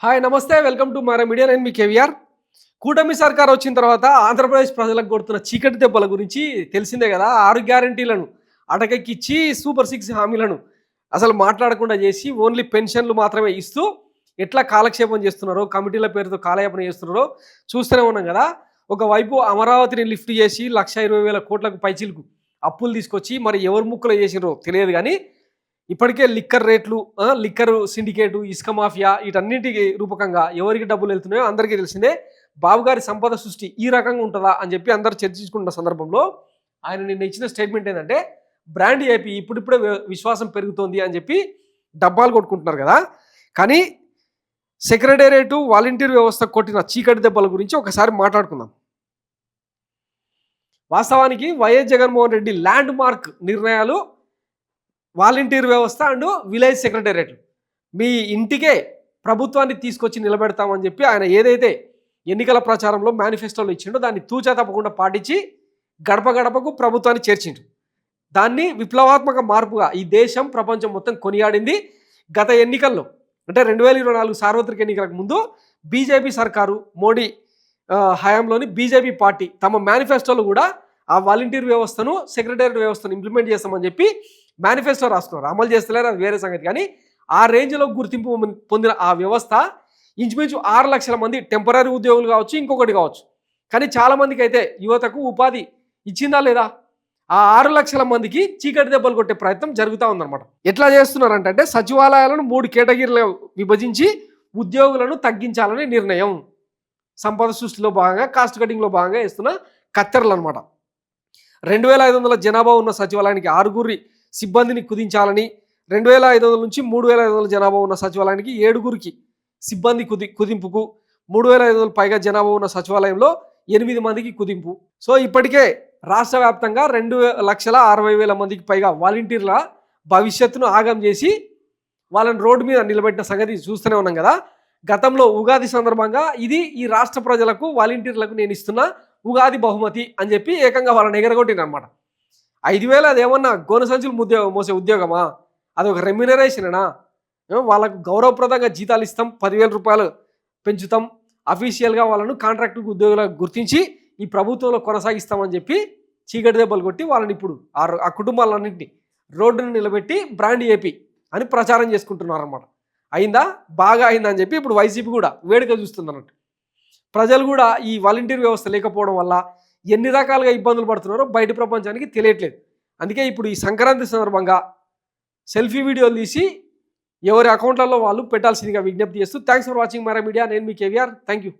Hi నమస్తే welcome to Mara media. నేను మీ కేవీఆర్. కూటమి సర్కార్ వచ్చిన తర్వాత ఆంధ్రప్రదేశ్ ప్రజలకు కొడుతున్న చీకటి దెబ్బల గురించి తెలిసిందే కదా. 6 గ్యారంటీలను అటకెక్కిచ్చి సూపర్ 6 హామీలను అసలు మాట్లాడకుండా చేసి ఓన్లీ పెన్షన్లు మాత్రమే ఇస్తూ ఎట్లా కాలక్షేపం చేస్తున్నారో, కమిటీల పేరుతో కాలయాపన చేస్తున్నారో చూస్తూనే ఉన్నాం కదా. ఒకవైపు అమరావతిని లిఫ్ట్ చేసి 1,20,000 కోట్లకు పైచిలకు అప్పులు తీసుకొచ్చి మరి ఎవరు ముక్కులో చేసినారో తెలియదు కానీ ఇప్పటికే లిక్కర్ రేట్లు, లిక్కర్ సిండికేటు, ఇసుక మాఫియా వీటన్నింటికి రూపకంగా ఎవరికి డబ్బులు వెళ్తున్నాయో అందరికీ తెలిసిందే. బాబుగారి సంపద సృష్టి ఈ రకంగా ఉంటుందా అని చెప్పి అందరూ చర్చించుకున్న సందర్భంలో ఆయన నిన్న ఇచ్చిన స్టేట్మెంట్ ఏంటంటే, బ్రాండ్ ఏపీ ఇప్పుడిప్పుడే విశ్వాసం పెరుగుతోంది అని చెప్పి డబ్బాలు కొట్టుకుంటున్నారు కదా. కానీ సెక్రటేరియట్ వాలంటీర్ వ్యవస్థ కొట్టిన చీకటి దెబ్బల గురించి ఒకసారి మాట్లాడుకుందాం. వాస్తవానికి YS Jaganmohan Reddy land mark నిర్ణయాలు వాలంటీర్ వ్యవస్థ అండ్ విలేజ్ సెక్రటేరియట్ మీ ఇంటికే ప్రభుత్వాన్ని తీసుకొచ్చి నిలబెడతామని చెప్పి ఆయన ఏదైతే ఎన్నికల ప్రచారంలో మేనిఫెస్టోలో ఇచ్చిండో దాన్ని తూచా తప్పకుండా పాటించి గడప గడపకు ప్రభుత్వాన్ని చేర్చిండు. దాన్ని విప్లవాత్మక మార్పుగా ఈ దేశం ప్రపంచం మొత్తం కొనియాడింది. గత ఎన్నికల్లో అంటే 2024 సార్వత్రిక ఎన్నికలకు ముందు బీజేపీ సర్కారు మోడీ హయాంలోని బీజేపీ పార్టీ తమ మేనిఫెస్టోలో కూడా ఆ వాలంటీర్ వ్యవస్థను సెక్రటేరియట్ వ్యవస్థను ఇంప్లిమెంట్ చేస్తామని చెప్పి మేనిఫెస్టో రాసుకున్నారు. అమలు చేస్తలేరు, అది వేరే సంగతి. కానీ ఆ రేంజ్లో గుర్తింపు పొందిన ఆ వ్యవస్థ ఇంచుమించు 6 లక్షల మంది టెంపరీ ఉద్యోగులు కావచ్చు, ఇంకొకటి కావచ్చు. కానీ చాలామందికి అయితే యువతకు ఉపాధి ఇచ్చిందా లేదా? ఆ 6 లక్షల మందికి చీకటి దెబ్బలు కొట్టే ప్రయత్నం జరుగుతూ ఉందన్నమాట. ఎట్లా చేస్తున్నారంటే సచివాలయాలను 3 కేటగిరీలు విభజించి ఉద్యోగులను తగ్గించాలని నిర్ణయం. సంపద సృష్టిలో భాగంగా, కాస్ట్ కటింగ్లో భాగంగా వేస్తున్న కత్తెరలు అనమాట. 2,500 జనాభా ఉన్న సచివాలయానికి 6 సిబ్బందిని కుదించాలని, 2,500 నుంచి 3,500 జనాభా ఉన్న సచివాలయానికి 7 సిబ్బంది కుదింపుకు, 3,500 పైగా జనాభా ఉన్న సచివాలయంలో 8 మందికి కుదింపు. సో ఇప్పటికే రాష్ట్ర వ్యాప్తంగా 2,60,000 మందికి పైగా వాలంటీర్ల భవిష్యత్తును ఆగం చేసి వాళ్ళని రోడ్డు మీద నిలబెట్టిన సంగతి చూస్తూనే ఉన్నాం కదా. గతంలో ఉగాది సందర్భంగా ఇది ఈ రాష్ట్ర ప్రజలకు వాలంటీర్లకు నేను ఇస్తున్న ఉగాది బహుమతి అని చెప్పి ఏకంగా వాళ్ళని ఎగరగొట్టిన అనమాట. 5,000 అదేమన్నా గోనె సంచులు మోసే ఉద్యోగమా? అది ఒక రెమ్యునరేషనేనా? వాళ్ళకు గౌరవప్రదంగా జీతాలు ఇస్తాం, 10,000 రూపాయలు పెంచుతాం, అఫీషియల్గా వాళ్ళను కాంట్రాక్టు ఉద్యోగులకు గుర్తించి ఈ ప్రభుత్వంలో కొనసాగిస్తామని చెప్పి చీకటి దెబ్బలు కొట్టి వాళ్ళని ఇప్పుడు ఆ కుటుంబాలన్నింటినీ రోడ్డును నిలబెట్టి బ్రాండ్ ఏపీ అని ప్రచారం చేసుకుంటున్నారు అన్నమాట. అయిందా? బాగా అయిందా అని చెప్పి ఇప్పుడు వైసీపీ కూడా వేడుక చూస్తుంది అన్నట్టు. ప్రజలు కూడా ఈ వాలంటీర్ వ్యవస్థ లేకపోవడం వల్ల ఎన్ని రకాలుగా ఇబ్బందులు పడుతున్నారో బయట ప్రపంచానికి తెలియట్లేదు. అందుకే ఇప్పుడు ఈ సంక్రాంతి సందర్భంగా సెల్ఫీ వీడియోలు తీసి ఎవరి అకౌంట్లలో వాళ్ళు పెట్టాల్సిందిగా విజ్ఞప్తి చేస్తూ thanks for watching Mara media. నేను మీ కేవీఆర్. Thank you.